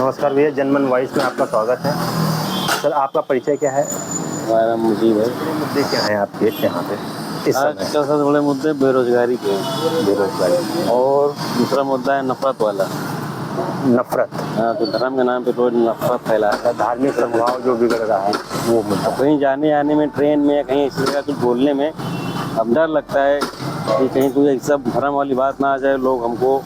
नमस्कार भैया, जनमन वॉइस में आपका स्वागत है। सर, आपका परिचय क्या है? हमारा मुजीब है। बड़े मुद्दे क्या हैं आपके यहाँ पे इस आज समय? का सबसे बड़े मुद्दे बेरोजगारी के हैं। बेरोजगारी और दूसरा मुद्दा है नफरत वाला। नफरत, हाँ, तो धर्म के नाम पे रोज नफरत फैलाता है। धार्मिक सद्भाव जो बिगड़ रहा है वो मुद्दा। कहीं जाने आने में, ट्रेन में, कहीं इस जगह कुछ बोलने में अब डर लगता है कि कहीं कोई ऐसा भरम वाली बात ना आ जाए, लोग हमको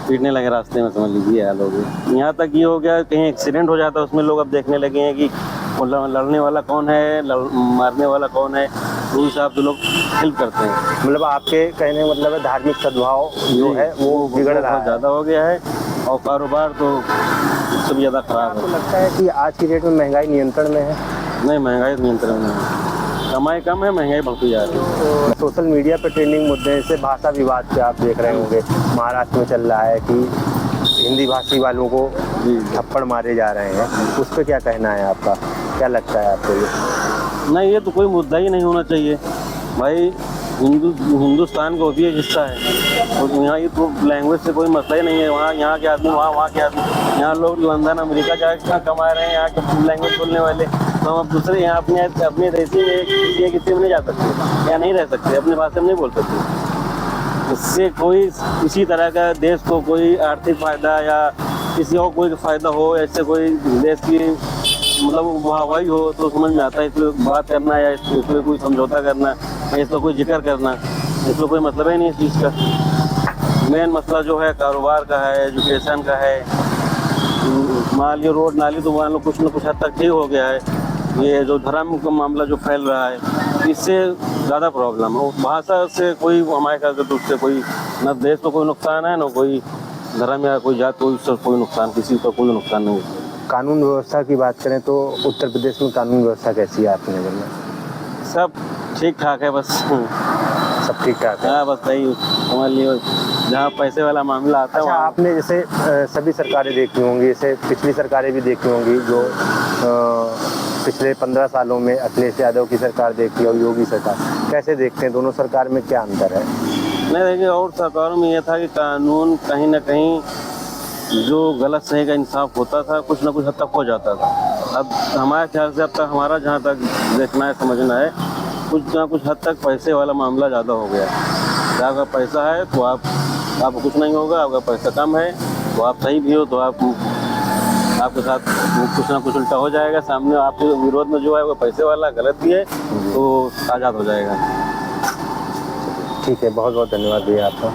पीटने लगे रास्ते में, समझ लीजिए हाल हो गया। यहाँ तक ये हो गया, कहीं एक्सीडेंट हो जाता है उसमें लोग अब देखने लगे हैं कि वो लड़ने वाला कौन है, मारने वाला कौन है, उस हिसाब से लोग हेल्प करते हैं। मतलब आपके कहने का मतलब है धार्मिक सद्भाव जो है वो बिगड़ रहा है। ज़्यादा हो गया है और कारोबार तो सबसे ज़्यादा खराब आपको है। लगता है कि आज की डेट में महंगाई नियंत्रण में है? नहीं, महंगाई नियंत्रण में है। कमाई कम है, महंगाई बढ़ती जा रही है। सोशल मीडिया पे ट्रेंडिंग मुद्दे जैसे भाषा विवाद पे आप देख रहे होंगे, महाराष्ट्र में चल रहा है कि हिंदी भाषी वालों को थप्पड़ मारे जा रहे हैं, उस पर क्या कहना है आपका? क्या लगता है आपको ये? नहीं, ये तो कोई मुद्दा ही नहीं होना चाहिए भाई। हिंदुस्तान का भी एक हिस्सा है और यहाँ ये तो लैंग्वेज से कोई मसला ही नहीं है। वहाँ यहाँ के आदमी, वहाँ के आदमी, यहाँ लोग लंदन अमेरिका जाकर कमा रहे हैं यहाँ के लैंग्वेज बोलने वाले। तो हम अब दूसरे यहाँ अपने देशी में किसी में नहीं जा सकते या नहीं रह सकते, अपनी भाषा में नहीं बोल सकते। इससे कोई किसी तरह का देश को कोई आर्थिक फ़ायदा या किसी और कोई फ़ायदा हो, ऐसे कोई देश की मतलब वाहवाही हो तो समझ में आता है। इसमें बात करना या इसमें कोई समझौता करना या इसमें कोई जिक्र करना, इसमें कोई मतलब ही नहीं इस चीज़ का। मेन मसला जो है कारोबार का है, एजुकेशन का है। मान लीजिए रोड नाली तो मान लो कुछ न कुछ हद तक ठीक हो गया है। ये जो धर्म का मामला जो फैल रहा है, इससे ज़्यादा प्रॉब्लम है। भाषा से कोई हमारे ख्याल से तो उससे कोई न देश को कोई नुकसान है, न कोई धर्म या कोई जात कोई नुकसान, किसी का कोई नुकसान नहीं है। कानून व्यवस्था की बात करें तो उत्तर प्रदेश में कानून व्यवस्था कैसी है आपकी नज़र में? सब ठीक ठाक है, बस सब ठीक ठाक है। हाँ, बस सही समझ लियो, जहाँ पैसे वाला मामला आता है। अच्छा, आपने जैसे सभी सरकारें देखी होंगी, जैसे पिछली सरकारें भी देखी होंगी, जो पिछले 15 सालों में अखिलेश यादव की सरकार देखी और योगी सरकार, कैसे देखते हैं दोनों सरकार में क्या अंतर है? नहीं, देखिए, और सरकारों में ये था कि कानून कहीं ना कहीं जो गलत सही का इंसाफ होता था, कुछ ना कुछ हद तक हो जाता था। अब हमारे ख्याल से अब तक हमारा जहाँ तक देखना है, समझना है, कुछ ना कुछ हद तक पैसे वाला मामला ज़्यादा हो गया। आपका पैसा है तो आपको कुछ नहीं होगा, आपका पैसा कम है तो आप सही भी हो तो आपके साथ कुछ ना कुछ उल्टा हो जाएगा। सामने आपके विरोध में जो है वो पैसे वाला गलत भी है तो आज़ाद हो जाएगा। ठीक है, बहुत बहुत धन्यवाद भैया आपका।